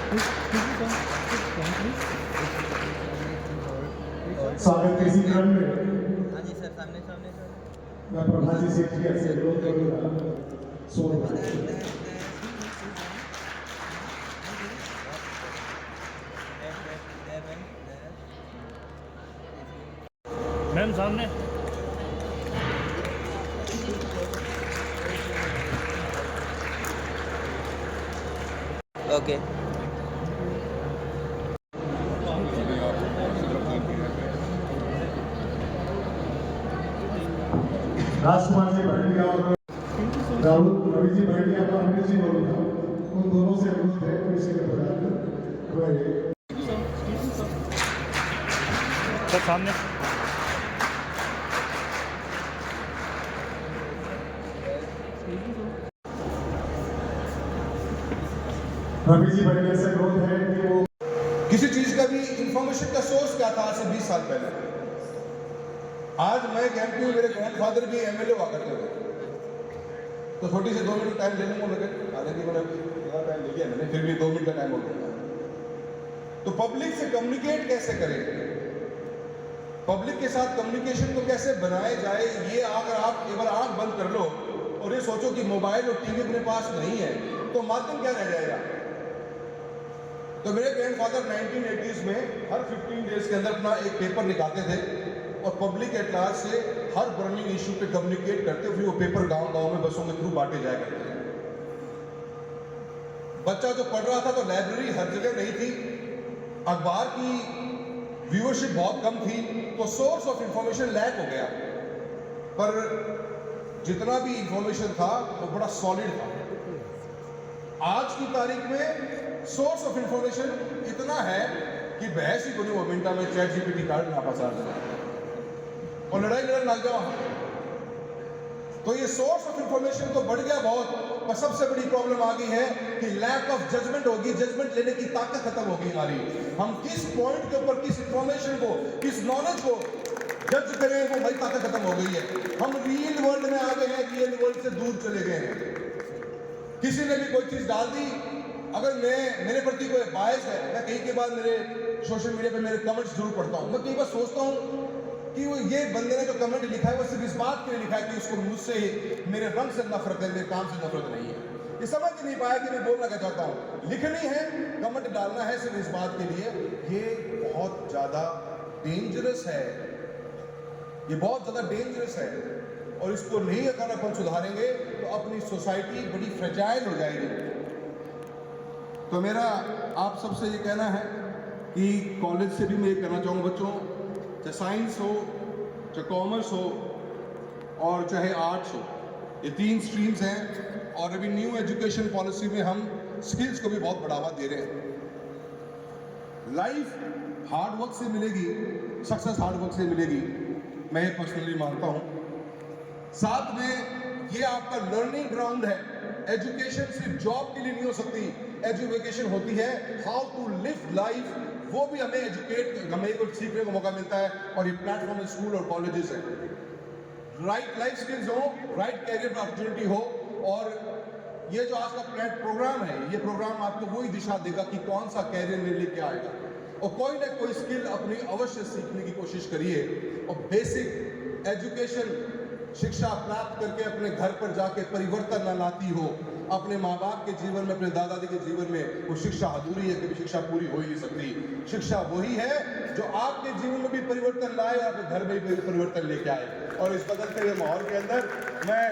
स्वागत के इसी क्रम में हाँ जी सर, सामने सामने सर। मैं प्रभाजी सेठ जी से अनुरोध करूंगा मैम सामने। ओके। राजकुमार जी भंडिया और राहुल रवि जी भंडिया का अमित जी बोलूंगा, उन दोनों से अनुरोध है कि इसी के प्रकार सर सामने। रवि जी भंडिया से अनुरोध है कि वो किसी चीज का भी इंफॉर्मेशन का सोर्स क्या था आज से 20 साल पहले। आज मैं एमपी हूँ, मेरे ग्रैंडफादर भी एमएलए हुआ करते थे, तो छोटी से 2 मिनट टाइम लेने को लगे, हालांकि मैंने इतना टाइम ले लिया मैंने, फिर भी 2 मिनट का टाइम हो गया। तो पब्लिक से कम्युनिकेट कैसे करें, पब्लिक के साथ कम्युनिकेशन को कैसे बनाया जाए, ये अगर आप एक बार आंख बंद कर लो और ये सोचो कि मोबाइल और टीवी अपने पास नहीं है तो माध्यम क्या रह जाएगा। तो मेरे ग्रैंडफादर 1980s में हर 15 डेज के अंदर अपना एक पेपर निकालते थे और पब्लिक एट लार्ज से हर बर्निंग इशू पे कम्युनिकेट करते, फिर वो पेपर गांव-गांव में बसों के थ्रू बांटे जाया करते थे। बच्चा जो पढ़ रहा था तो लाइब्रेरी हर जगह नहीं थी, अखबार की व्यूअरशिप बहुत कम थी, तो सोर्स ऑफ इंफॉर्मेशन लैक हो गया। पर जितना भी इंफॉर्मेशन था वो बड़ा सॉलिड था। आज की तारीख में सोर्स ऑफ इंफॉर्मेशन इतना है कि बहस ही कोई मिनटा में चैट जीपीटी कार्ड ना पसार देना और लड़ाई लड़ने लग जाओ। तो ये सोर्स ऑफ इंफॉर्मेशन तो बढ़ गया बहुत, पर सबसे बड़ी प्रॉब्लम आ गई है कि लैक ऑफ जजमेंट होगी, जजमेंट लेने की ताकत खत्म हो गई हमारी। हम किस पॉइंट के ऊपर किस इंफॉर्मेशन को, किस नॉलेज को जज करें, वो भाई ताकत खत्म हो गई है। हम रियल वर्ल्ड में आ गए हैं, रियल वर्ल्ड से दूर चले गए हैं। किसी ने भी कोई चीज डाल दी, अगर मेरे प्रति कोई बायस है, मैं कई के बाद मेरे सोशल मीडिया पे मेरे कमेंट्स जरूर पढ़ता हूँ। मैं कई बार सोचता हूँ कि वो ये बंदे ने जो कमेंट लिखा है वो सिर्फ इस बात के लिए लिखा है कि उसको मुझसे मेरे रंग से नफरत है, मेरे काम से नफरत नहीं है। ये समझ ही नहीं पाया कि मैं बोलना क्या चाहता हूँ। लिखनी है, कमेंट डालना है सिर्फ इस बात के लिए, ये बहुत ज्यादा डेंजरस है, ये बहुत ज्यादा डेंजरस है। और इसको नहीं अगर अपन सुधारेंगे तो अपनी सोसाइटी बड़ी फ्रेजाइल हो जाएगी। तो मेरा आप सबसे ये कहना है कि कॉलेज से भी मैं ये कहना चाहूँगा बच्चों, चाहे साइंस हो, चाहे कॉमर्स हो और चाहे आर्ट्स हो, ये 3 स्ट्रीम्स हैं। और अभी न्यू एजुकेशन पॉलिसी में हम स्किल्स को भी बहुत बढ़ावा दे रहे हैं। लाइफ हार्ड वर्क से मिलेगी, सक्सेस हार्ड वर्क से मिलेगी, मैं ये पर्सनली मानता हूँ। साथ में ये आपका लर्निंग ग्राउंड है। एजुकेशन सिर्फ जॉब के लिए नहीं हो सकती, एजुकेशन होती है हाउ टू लिव लाइफ, वो भी हमें कुछ सीखने को मौका मिलता है। और ये प्लेटफॉर्म स्कूल और कॉलेजेस है। राइट लाइफ स्किल्स हो, राइट कैरियर अपॉर्चुनिटी हो, और ये जो आज का प्रोग्राम है, ये प्रोग्राम आपको वही दिशा देगा कि कौन सा कैरियर मेरे लिए क्या आएगा। और कोई ना कोई स्किल अपनी अवश्य सीखने की कोशिश करिए। और बेसिक एजुकेशन, शिक्षा प्राप्त करके अपने घर पर जाके परिवर्तन न लाती हो, अपने माँ बाप के जीवन में, अपने दादा दादी के जीवन में वो शिक्षा अधूरी है, कभी शिक्षा पूरी हो ही नहीं सकती। शिक्षा वही है जो आपके जीवन में भी परिवर्तन लाए, आपके घर में भी परिवर्तन लेके आए। और इस बदलते हुए माहौल के अंदर मैं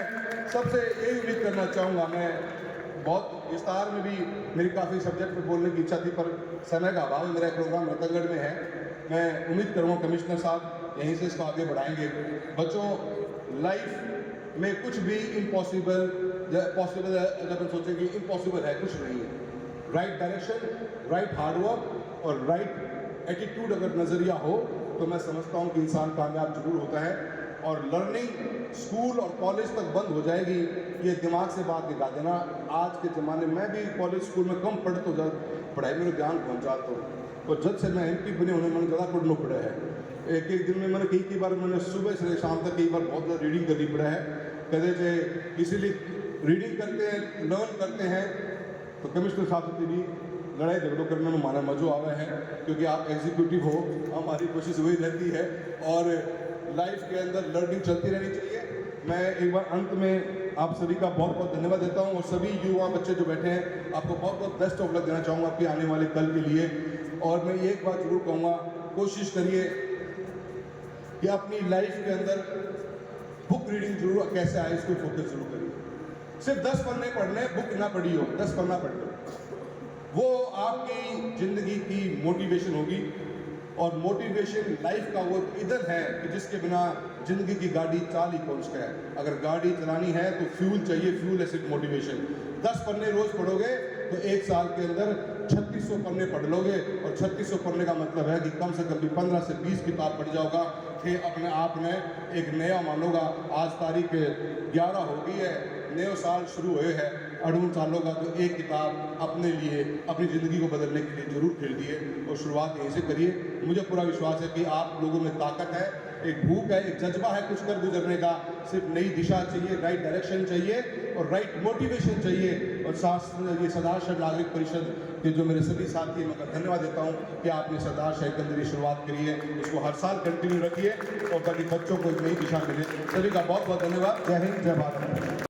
सबसे यही उम्मीद करना चाहूँगा, मैं बहुत विस्तार में भी मेरी काफ़ी सब्जेक्ट पर बोलने की इच्छा थी, पर समय का अभाव, मेरा प्रोग्राम रतनगढ़ में है। मैं उम्मीद करूँगा कमिश्नर साहब यहीं से इसको आगे बढ़ाएंगे। बच्चों, लाइफ में कुछ भी इम्पॉसिबल पॉसिबल है, अगर अपन सोचें कि इम्पॉसिबल है, कुछ नहीं है। राइट डायरेक्शन, राइट हार्डवर्क और राइट एटीट्यूड अगर नज़रिया हो तो मैं समझता हूँ कि इंसान कामयाब जरूर होता है। और लर्निंग स्कूल और कॉलेज तक बंद हो जाएगी, ये दिमाग से बात निकाल देना। आज के ज़माने में मैं भी कॉलेज स्कूल में कम पढ़ता हूँ, पढ़ाई में ज्ञान पहुँचाता हूँ, और जब से मैं MP बने उन्हें मैंने ज़्यादा पढ़ना पड़ा है। एक दिन में मैंने कई बार मैंने सुबह से शाम तक कई बार बहुत ज़्यादा रीडिंग करनी पड़ा है। कहते थे इसीलिए रीडिंग करते हैं, लर्न करते हैं, तो कमिश्नर साहब से भी लड़ाई झगड़ों करने में माना मज़ो आवे है, क्योंकि आप एग्जीक्यूटिव हो, हमारी कोशिश वही रहती है और लाइफ के अंदर लर्निंग चलती रहनी चाहिए। मैं एक बार अंत में आप सभी का बहुत बहुत धन्यवाद देता हूँ और सभी युवा बच्चे जो बैठे हैं आपको बहुत बहुत बेस्ट ऑफ लक देना चाहूँगा आपके आने वाले कल के लिए। और मैं ये एक बात जरूर कहूँगा, कोशिश करिए कि अपनी लाइफ के अंदर बुक रीडिंग जरूर कैसे आए इसको फोकस जरूर करिए। सिर्फ 10 पन्ने पढ़ने, बुक ना पढ़ी हो, 10 पन्ना पढ़ लो, वो आपकी ज़िंदगी की मोटिवेशन होगी। और मोटिवेशन लाइफ का वो ईंधन है कि जिसके बिना ज़िंदगी की गाड़ी चाल ही कौन सा है। अगर गाड़ी चलानी है तो फ्यूल चाहिए, फ्यूल है सिर्फ मोटिवेशन। 10 पन्ने रोज़ पढ़ोगे तो 1 साल के अंदर 3600 पन्ने पढ़ लोगे और 3600 पढ़ने का मतलब है कि कम से कम भी 15 से 20 किताब पढ़ जाओगा। फिर अपने आप में एक नया मानोगा। आज तारीख 11 हो गई है, नया साल शुरू हुए है, 58 सालों का, तो एक किताब अपने लिए अपनी ज़िंदगी को बदलने के लिए ज़रूर खरीदिए और शुरुआत यहीं से करिए। मुझे पूरा विश्वास है कि आप लोगों में ताकत है, एक भूख है, एक जज्बा है कुछ कर गुजरने का। सिर्फ नई दिशा चाहिए, राइट डायरेक्शन चाहिए और राइट मोटिवेशन चाहिए। और साथ ये सरदार शहीद नागरिक परिषद के जो मेरे सभी साथी हैं, मैं धन्यवाद देता हूँ कि आपने सरदार शहीद के अंदर शुरुआत करी है, इसको हर साल कंटिन्यू रखिए और ताकि बच्चों को एक नई दिशा मिले। सभी का बहुत बहुत धन्यवाद। जय हिंद, जय भारत।